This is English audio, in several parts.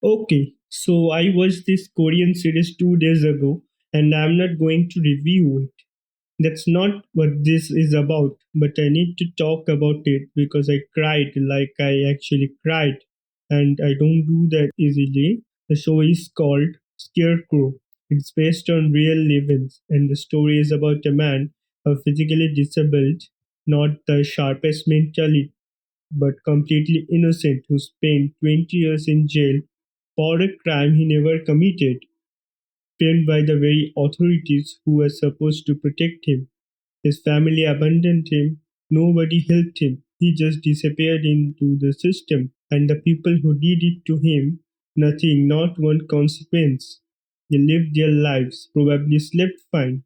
Okay, so I watched this Korean series 2 days ago and I'm not going to review it. That's not what this is about, but I need to talk about it because I cried like I actually cried, and I don't do that easily. The show is called Scarecrow. It's based on real events, and the story is about a man physically disabled, not the sharpest mentally, but completely innocent, who spent 20 years in jail for a crime he never committed, framed by the very authorities who were supposed to protect him. His family abandoned him. Nobody helped him. He just disappeared into the system. And the people who did it to him, nothing, not one consequence. They lived their lives, probably slept fine.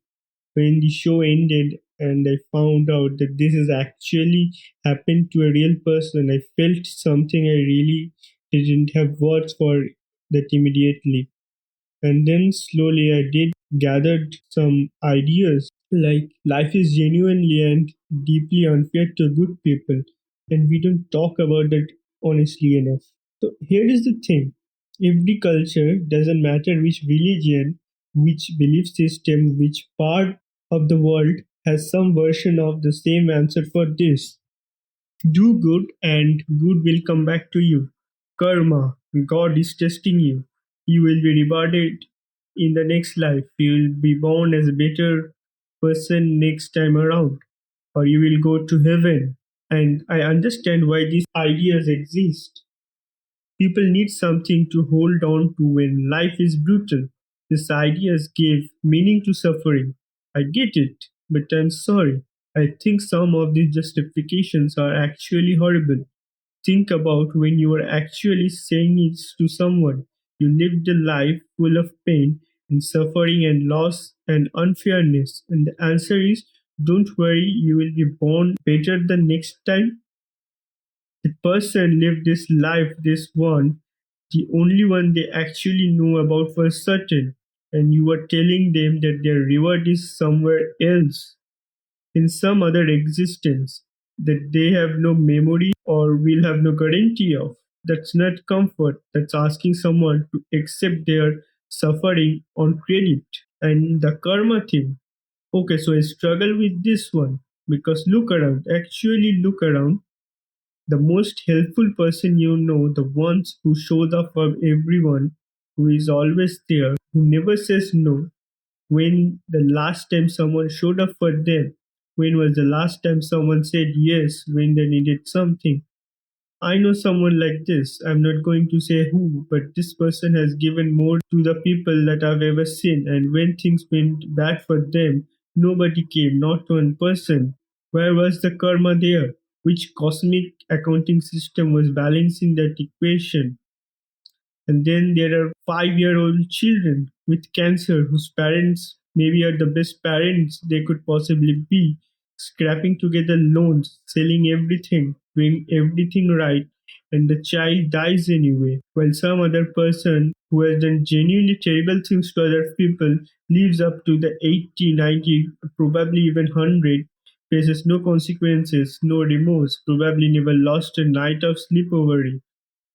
When the show ended and I found out that this has actually happened to a real person, I felt something I really didn't have words for that immediately. And then slowly I did gathered some ideas like life is genuinely and deeply unfair to good people, and we don't talk about that honestly enough. So here is the thing: every culture, doesn't matter which religion, which belief system, which part of the world, has some version of the same answer for this. Do good and good will come back to you. Karma, God is testing you. You will be rewarded in the next life. You will be born as a better person next time around, or you will go to heaven. And I understand why these ideas exist. People need something to hold on to when life is brutal. These ideas give meaning to suffering. I get it, but I'm sorry. I think some of these justifications are actually horrible. Think about when you are actually saying it to someone. You lived a life full of pain and suffering and loss and unfairness. And the answer is don't worry, you will be born better the next time. The person lived this life, this one, the only one they actually know about for certain, and you are telling them that their reward is somewhere else, in some other existence, that they have no memory or will have no guarantee of. That's not comfort, that's asking someone to accept their suffering on credit. And the karma thing. Okay, so I struggle with this one because look around, actually look around. The most helpful person you know, the ones who shows up for everyone, who is always there, who never says no. When the last time someone showed up for them? When was the last time someone said yes when they needed something? I know someone like this. I'm not going to say who, but this person has given more to the people that I've ever seen. And when things went bad for them, nobody came, not one person. Where was the karma there? Which cosmic accounting system was balancing that equation? And then there are 5-year-old children with cancer whose parents maybe are the best parents they could possibly be, scrapping together loans, selling everything, doing everything right, and the child dies anyway, while some other person who has done genuinely terrible things to other people lives up to the 80, 90, probably even 100, faces no consequences, no remorse, probably never lost a night of sleep over it.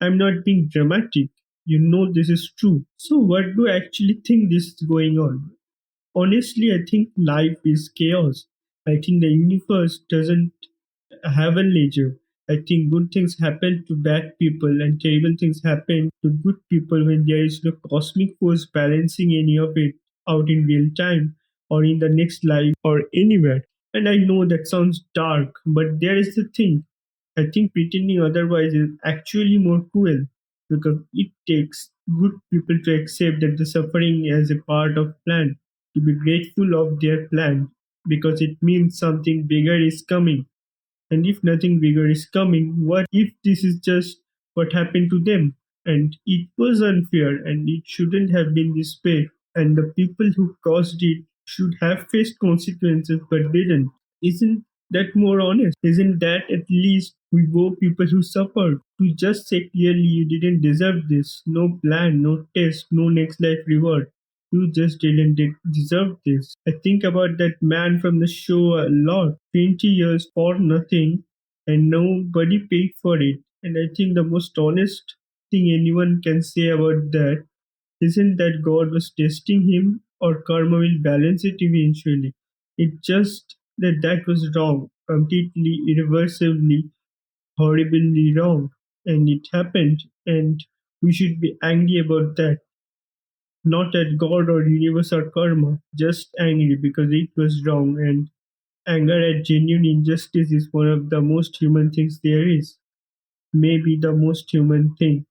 I'm not being dramatic. You know this is true. So what do I actually think this is going on? Honestly, I think life is chaos. I think the universe doesn't have a ledger. I think good things happen to bad people and terrible things happen to good people when there is no cosmic force balancing any of it out in real time or in the next life or anywhere. And I know that sounds dark, but there is the thing. I think pretending otherwise is actually more cruel because it takes good people to accept that the suffering is a part of plan, to be grateful of their plan because it means something bigger is coming. And if nothing bigger is coming, what if this is just what happened to them? And it was unfair and it shouldn't have been this way. And the people who caused it should have faced consequences but didn't. Isn't that more honest? Isn't that at least we owe people who suffered to just say clearly you didn't deserve this? No plan, no test, no next life reward. You just didn't deserve this. I think about that man from the show a lot. 20 years for nothing and nobody paid for it. And I think the most honest. thing anyone can say about that isn't that God was testing him or karma will balance it eventually. It's just that that was wrong, completely, irreversibly, horribly wrong. And it happened, and we should be angry about that. Not at God or universe or karma, just angry because it was wrong. And anger at genuine injustice is one of the most human things there is. Maybe the most human thing.